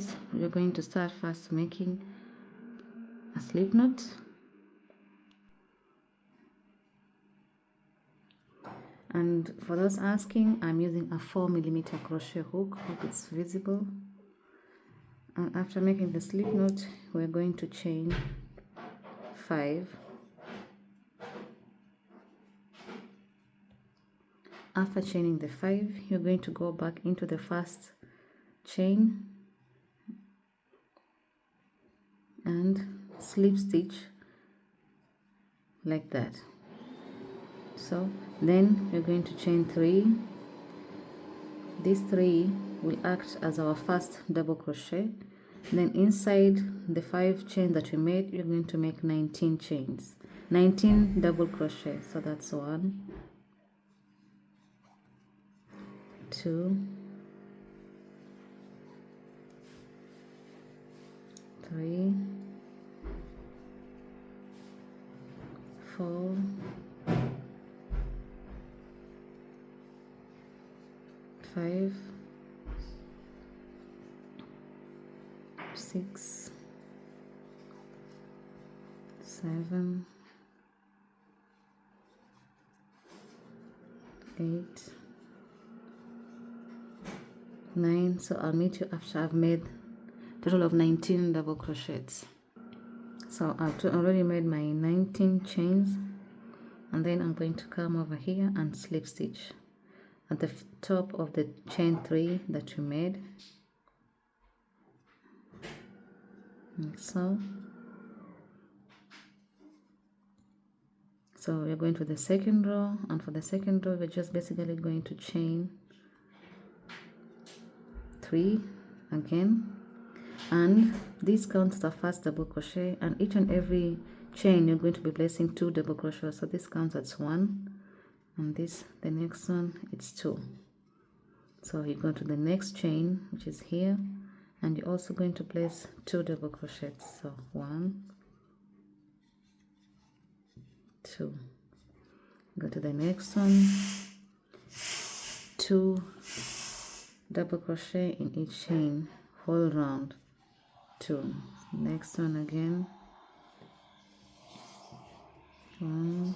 this, we're going to start first making a slip knot. And for those asking, I'm using a 4mm crochet hook. Hope it's visible. And after making the slip knot, we're going to chain 5. After chaining the 5, you're going to go back into the first chain and slip stitch like that. So then we're going to chain 3. These 3 will act as our first double crochet. Then inside the 5 chains that we made, you're going to make 19 chains, 19 double crochet. So that's 1, 2, 3, 4, 5, 6, 7, 8, 9. So I'll meet you after I've made a total of 19 double crochets. So I've already made my 19 chains, and then I'm going to come over here and slip stitch at the top of the chain 3 that you made, like so. So we're going to the second row, and for the second row we're just basically going to chain 3 again, and this counts as the first double crochet, and each and every chain you're going to be placing 2 double crochets. So this counts as 1, and this, the next one, it's 2. So you go to the next chain, which is here, and you're also going to place 2 double crochets. So 1, 2. Go to the next one, 2 double crochet in each chain, whole round, 2. Next one again, 1,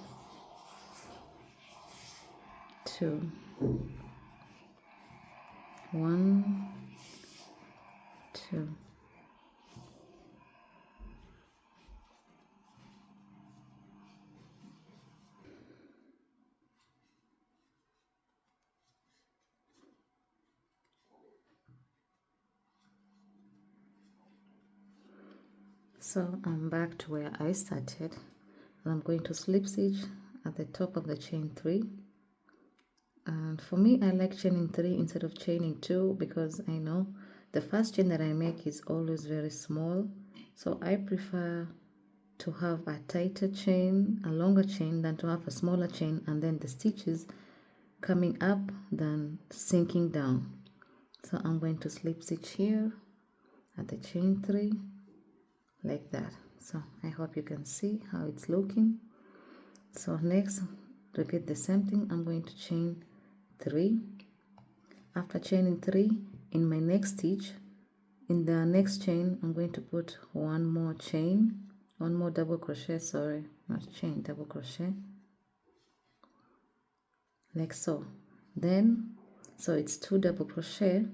2, 1, 2. So I'm back to where I started, and I'm going to slip stitch at the top of the chain 3. And for me, I like chaining 3 instead of chaining 2, because I know the first chain that I make is always very small. So I prefer to have a tighter chain, a longer chain, than to have a smaller chain and then the stitches coming up than sinking down. So I'm going to slip stitch here at the chain 3 like that. So I hope you can see how it's looking. So next, repeat the same thing. I'm going to chain 3. After chaining 3, in my next stitch, in the next chain, I'm going to put one more double crochet, sorry, not chain, double crochet, like so. Then, so it's 2 double crochet,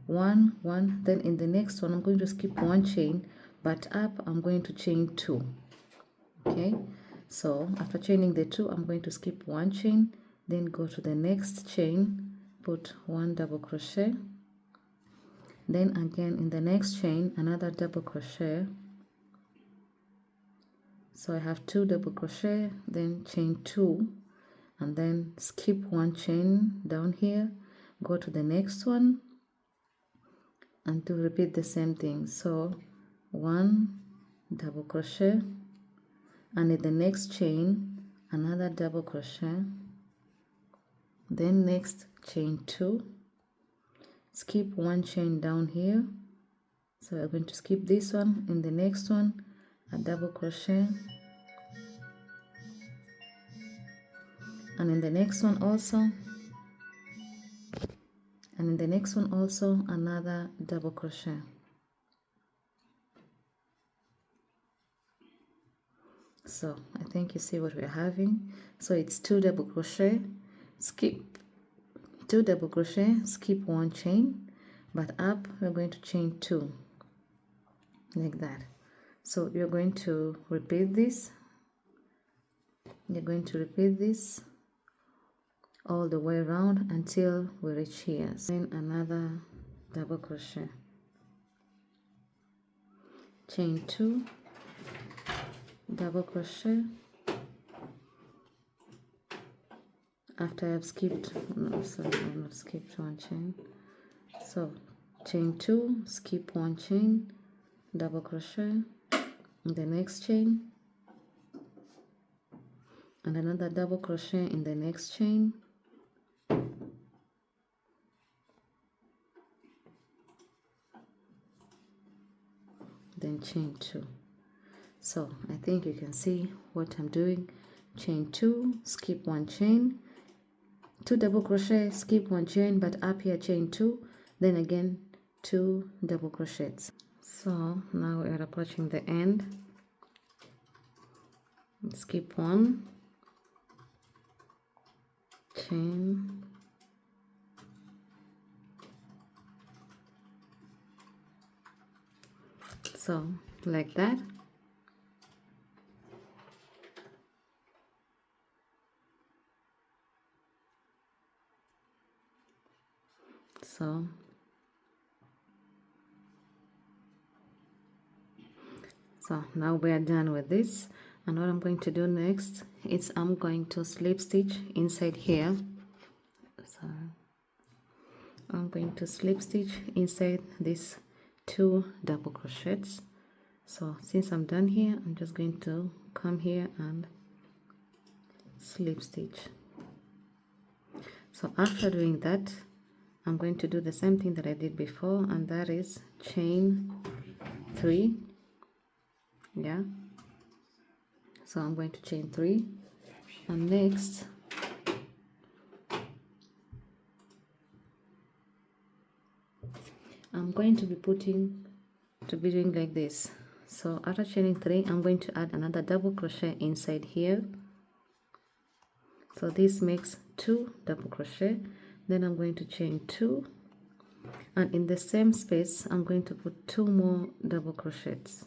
1, 1. Then in the next one, I'm going to skip 1 chain, but up I'm going to chain 2. Okay, so after chaining the 2, I'm going to skip 1 chain, then go to the next chain, put 1 double crochet, then again in the next chain another double crochet. So I have 2 double crochet, then chain 2, and then skip 1 chain down here, go to the next one, and to repeat the same thing. So 1 double crochet, and in the next chain another double crochet, then next chain 2, skip 1 chain down here. So we're going to skip this one, in the next one a double crochet, and in the next one also and in the next one also another double crochet. So I think you see what we're having. So it's 2 double crochet, skip 2 double crochet, skip 1 chain, but up we're going to chain 2 like that. So you're going to repeat this. You're going to repeat this all the way around until we reach here. Then another double crochet, chain 2, double crochet. After I've skipped, no, sorry, I've not skipped 1 chain. So chain 2, skip 1 chain, double crochet in the next chain, and another double crochet in the next chain, then chain 2. So I think you can see what I'm doing. Chain 2, skip 1 chain, 2 double crochet, skip 1 chain, but up here chain 2, then again 2 double crochets. So now we are approaching the end. Skip 1 chain, so like that. So now we are done with this, and what I'm going to do next is I'm going to slip stitch inside here. So I'm going to slip stitch inside these 2 double crochets. So since I'm done here, I'm just going to come here and slip stitch. So after doing that, I'm going to do the same thing that I did before, and that is chain 3. Yeah, so I'm going to chain 3, and next I'm going to be doing like this. So after chaining 3, I'm going to add another double crochet inside here. So this makes 2 double crochet. Then I'm going to chain 2, and in the same space I'm going to put 2 more double crochets.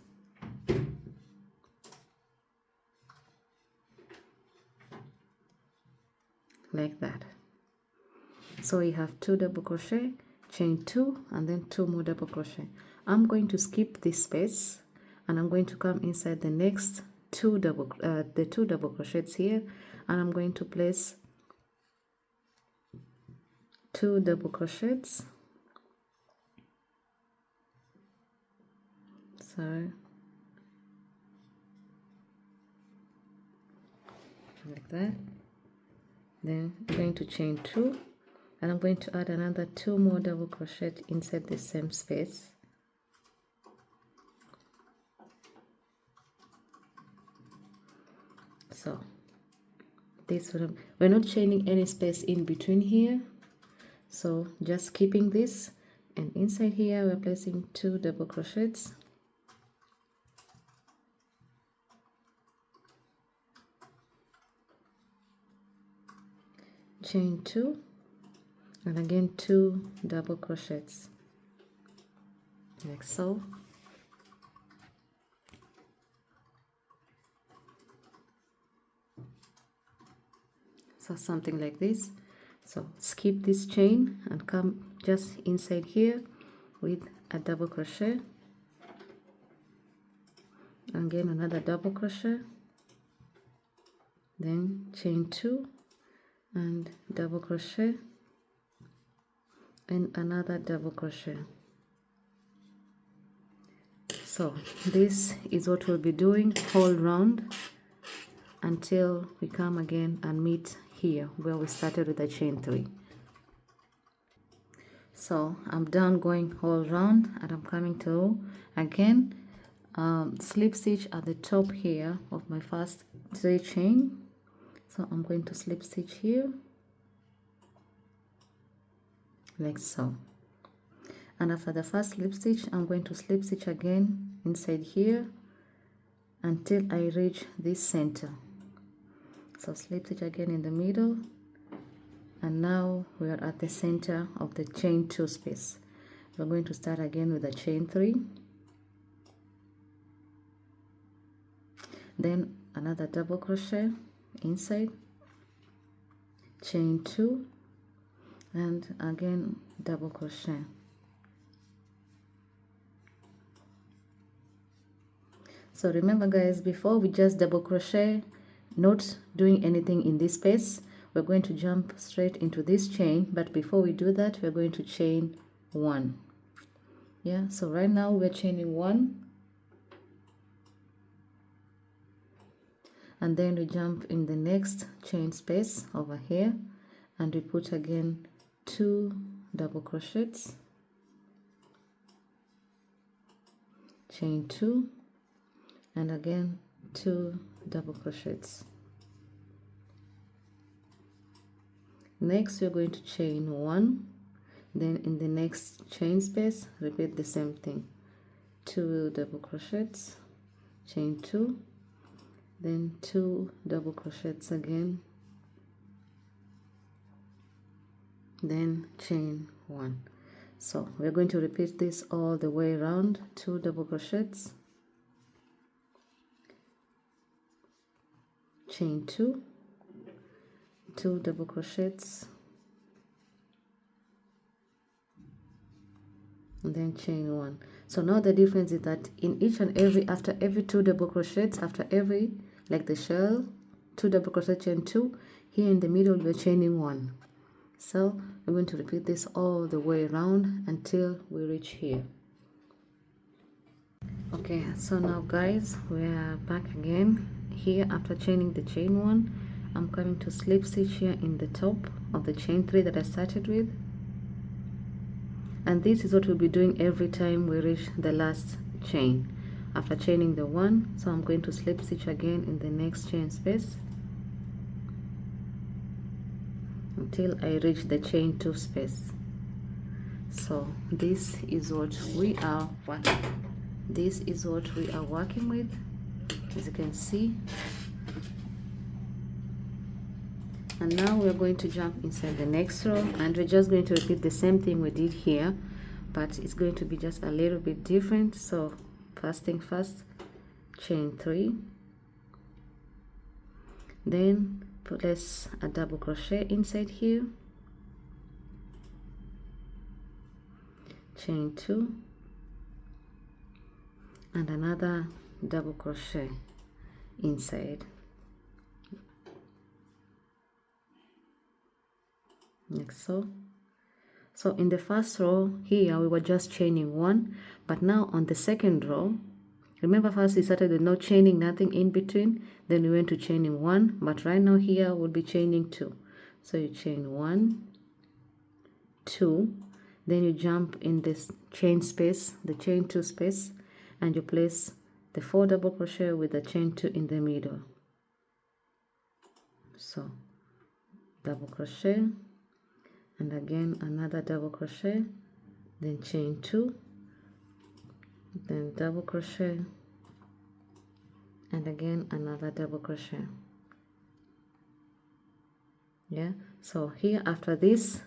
Like that. So you have 2 double crochet, chain 2, and then 2 more double crochet. I'm going to skip this space, and I'm going to come inside the next 2 double crochets here, and I'm going to place 2 double crochets. So like that. Then I'm going to chain 2, and I'm going to add another 2 more double crochet inside the same space. So this one, we're not chaining any space in between here, so just keeping this, and inside here we're placing 2 double crochets. Chain 2, and again 2 double crochets, like so. So something like this. So skip this chain and come just inside here with a double crochet, again another double crochet, then chain 2 and double crochet, and another double crochet. So this is what we'll be doing whole round until we come again and meet here where we started with the chain 3. So I'm done going whole round, and I'm coming to again slip stitch at the top here of my first 3 chain. So I'm going to slip stitch here, like so. And after the first slip stitch, I'm going to slip stitch again inside here until I reach this center. So slip stitch again in the middle, and now we are at the center of the chain 2 space. We're going to start again with a chain 3, then another double crochet inside, chain 2, and again double crochet. So remember guys, before we just double crochet, not doing anything in this space, we're going to jump straight into this chain, but before we do that, we're going to chain 1. Yeah, so right now we're chaining 1, and then we jump in the next chain space over here, and we put again 2 double crochets, chain 2, and again 2 double crochets. Next we're going to chain 1, then in the next chain space repeat the same thing, 2 double crochets, chain 2, then 2 double crochets again, then chain 1. So we're going to repeat this all the way around, 2 double crochets, chain 2, 2 double crochets, and then chain 1. So now the difference is that in each and every, after every 2 double crochets, after every, like the shell, 2 double crochet, chain 2, here in the middle we're chaining 1. So we're going to repeat this all the way around until we reach here. Okay, so now guys, we are back again. Here after chaining the chain 1, I'm coming to slip stitch here in the top of the chain 3 that I started with, and this is what we'll be doing every time we reach the last chain after chaining the 1. So I'm going to slip stitch again in the next chain space until I reach the chain 2 space. So this is what we are working with, as you can see. And now we're going to jump inside the next row, and we're just going to repeat the same thing we did here, but it's going to be just a little bit different. So first thing first, chain 3, then place a double crochet inside here, chain 2, and another double crochet inside, like so. So in the first row here we were just chaining 1, but now on the second row, remember first we started with no chaining, nothing in between, then we went to chaining 1, but right now here we'll be chaining 2. So you chain 1, 2, then you jump in this chain space, the chain 2 space, and you place the 4 double crochet with the chain 2 in the middle. So double crochet, and again another double crochet, then chain 2, then double crochet, and again another double crochet. Yeah, so here after this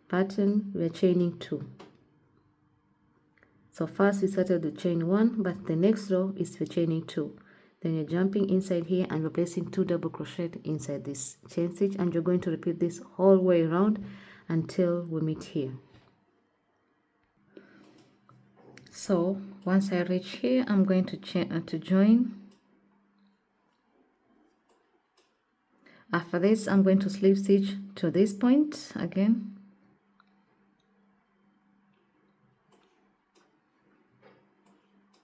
pattern we're chaining 2. So first we started with chain 1, but the next row is for chaining 2. Then you're jumping inside here and replacing 2 double crochet inside this chain stitch, and you're going to repeat this whole way around until we meet here. So once I reach here, I'm going to join. After this, I'm going to slip stitch to this point again.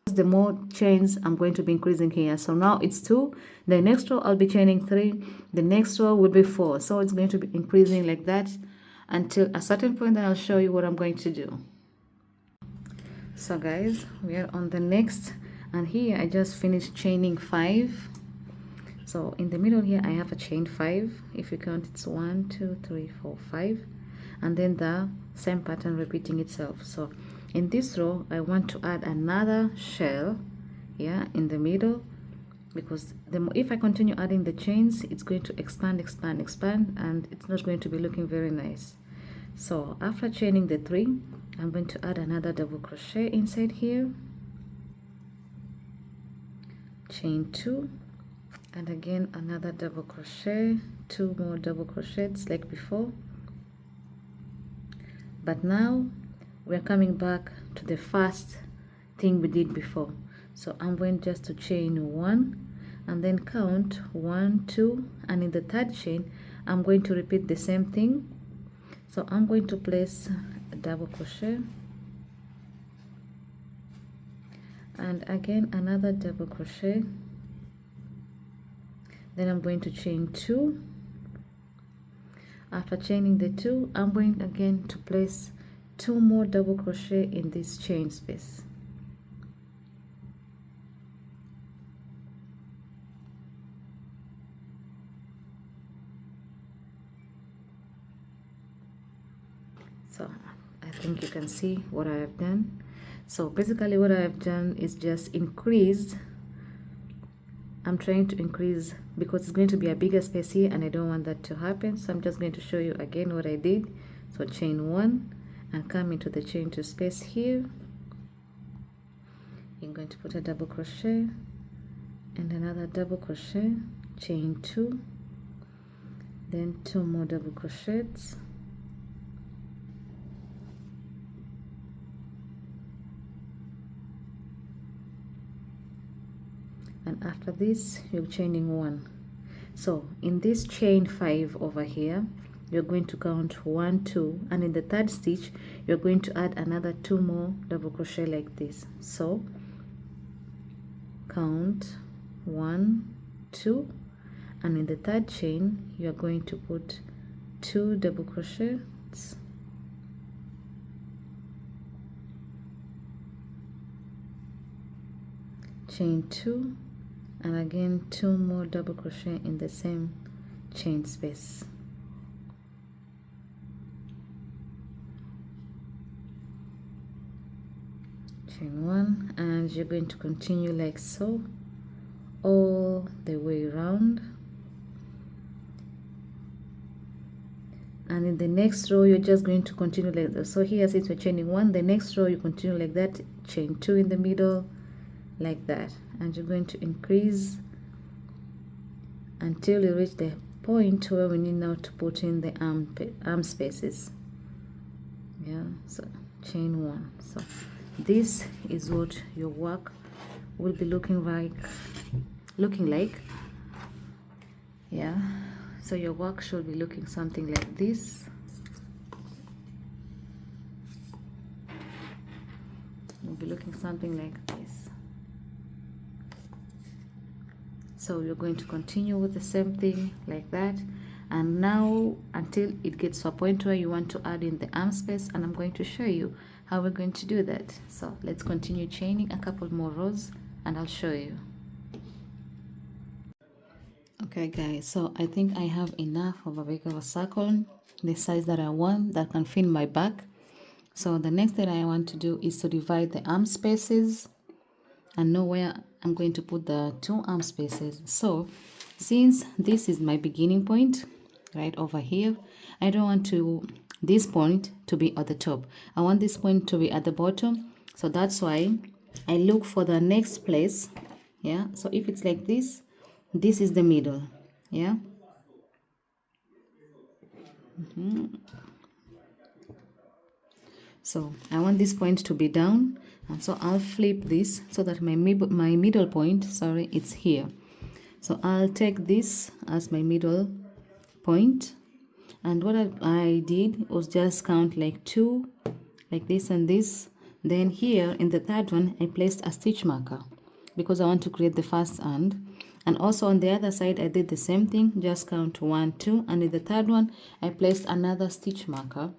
The more chains I'm going to be increasing here. So now it's 2, the next row I'll be chaining 3, the next row will be 4. So it's going to be increasing like that until a certain point. Then I'll show you what I'm going to do. So guys, we are on the next, and here I just finished chaining 5. So in the middle here I have a chain 5. If you count, it's 1, 2, 3, 4, 5. and then the same pattern repeating itself. So in this row I want to add another shell, yeah, in the middle, because if I continue adding the chains, it's going to expand, and it's not going to be looking very nice. So after chaining the 3, I'm going to add another double crochet inside here, chain 2, and again another double crochet, 2 more double crochets like before. But now we're coming back to the first thing we did before. So I'm going just to chain 1 and then count 1, 2, and in the third chain I'm going to repeat the same thing. So I'm going to place a double crochet and again another double crochet, then I'm going to chain 2. After chaining the 2, I'm going again to place 2 more double crochet in this chain space. So I think you can see what I have done. So basically what I have done is just increased. I'm trying to increase because it's going to be a bigger space here and I don't want that to happen. So I'm just going to show you again what I did. So chain 1 and come into the chain 2 space here. You're going to put a double crochet and another double crochet, chain 2, then 2 more double crochets, and after this you're chaining 1. So in this chain 5 over here, you're going to count 1, 2, and in the third stitch you're going to add another 2 more double crochet like this. So count 1, 2, and in the third chain you're going to put 2 double crochets, chain 2, and again 2 more double crochet in the same chain space. Chain 1, and you're going to continue like so all the way around, and in the next row you're just going to continue like that. So here, since we're chaining 1, the next row you continue like that, chain 2 in the middle like that, and you're going to increase until you reach the point where we need now to put in the arm spaces. Yeah, so chain 1. So this is what your work will be looking like. Yeah, so your work should be looking something like this. It will be looking something like this. So you're going to continue with the same thing like that, and now until it gets to a point where you want to add in the arm space, and I'm going to show you how we're going to do that. So let's continue chaining a couple more rows and I'll show you. Okay guys, so I think I have enough of a big of a circle, the size that I want, that can fit my back. So the next thing I want to do is to divide the arm spaces and know where I'm going to put the 2 arm spaces. So since this is my beginning point right over here, I don't want this point to be at the top. I want this point to be at the bottom. So that's why I look for the next place. Yeah, so if it's like this, this is the middle. Yeah. So I want this point to be down, and so I'll flip this so that my middle point, sorry, it's here. So I'll take this as my middle point, and what I did was just count like 2, like this and this. Then here in the third one I placed a stitch marker because I want to create the first and also on the other side I did the same thing, just count 1, 2, and in the third one I placed another stitch marker.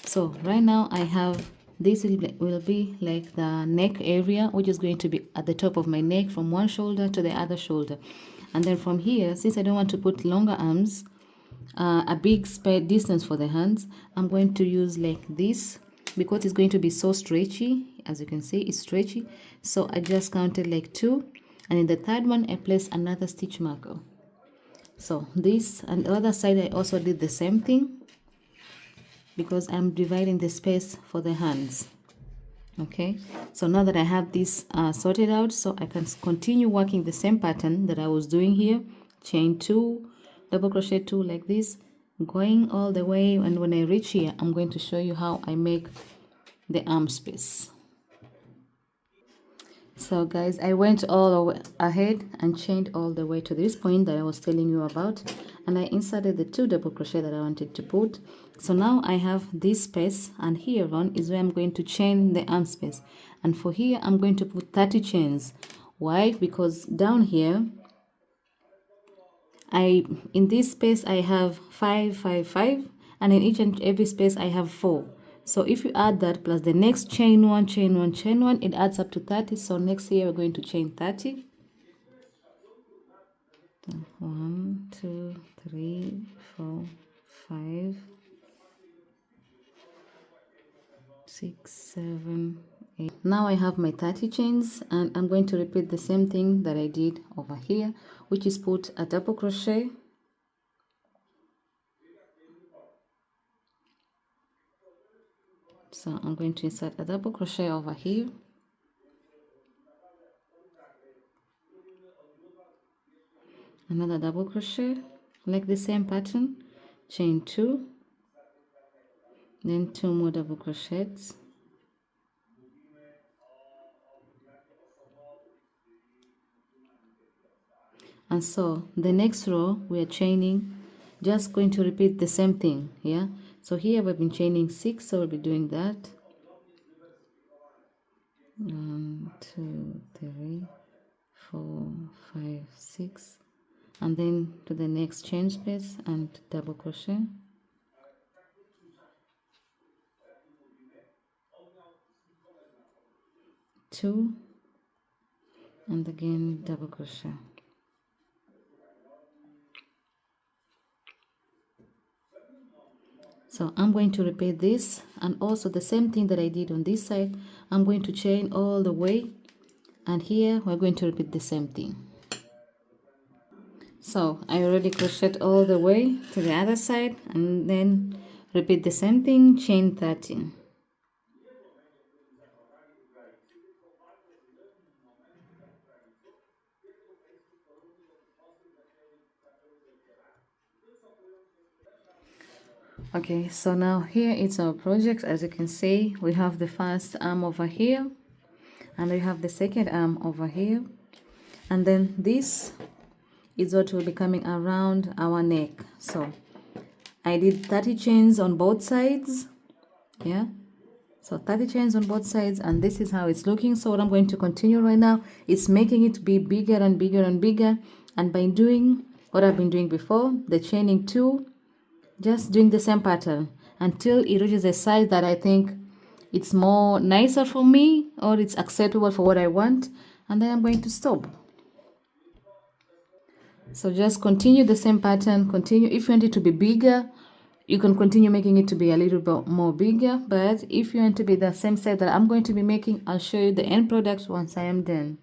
So right now I have this will be like the neck area, which is going to be at the top of my neck from one shoulder to the other shoulder, And then from here, since I don't want to put longer arms, a big spare distance for the hands, I'm going to use like this because it's going to be so stretchy. As you can see, it's stretchy. So I just counted like 2, and in the third one I placed another stitch marker. So this, and the other side I also did the same thing because I'm dividing the space for the hands. Okay, so now that I have this sorted out, so I can continue working the same pattern that I was doing here. Chain 2, double crochet 2 like this, going all the way, and when I reach here I'm going to show you how I make the arm space. So guys, I went all the way ahead and chained all the way to this point that I was telling you about, and I inserted the 2 double crochet that I wanted to put. So now I have this space, and here on is where I'm going to chain the arm space, and for here I'm going to put 30 chains. Why? Because down here in this space I have 5 5 5, and in each and every space I have 4. So if you add that plus the next chain 1 chain 1 chain 1, it adds up to 30. So next here we're going to chain 30. 1 2 3 4 5 6 7 8. Now I have my 30 chains, and I'm going to repeat the same thing that I did over here, which is put a double crochet, so I'm going to insert a double crochet over here, another double crochet, like the same pattern, chain 2, then 2 more double crochets, and so the next row we are chaining, just going to repeat the same thing. Yeah, so here we've been chaining 6, so we'll be doing that. 1 2 3 4 5 6, and then to the next chain space and double crochet, 2, and again double crochet. So I'm going to repeat this, and also the same thing that I did on this side. I'm going to chain all the way, and here we're going to repeat the same thing. So I already crocheted all the way to the other side, and then repeat the same thing, chain 13. Okay, so now here it's our project. As you can see, we have the first arm over here, and we have the second arm over here, and then this is what will be coming around our neck. So I did 30 chains on both sides. Yeah, so 30 chains on both sides, and this is how it's looking. So what I'm going to continue right now is making it be bigger and bigger and bigger, and by doing what I've been doing before, the chaining 2, just doing the same pattern until it reaches a size that I think it's more nicer for me, or it's acceptable for what I want, and then I'm going to stop. So just continue the same pattern, continue. If you want it to be bigger, you can continue making it to be a little bit more bigger, but if you want to be the same size that I'm going to be making, I'll show you the end product once I am done.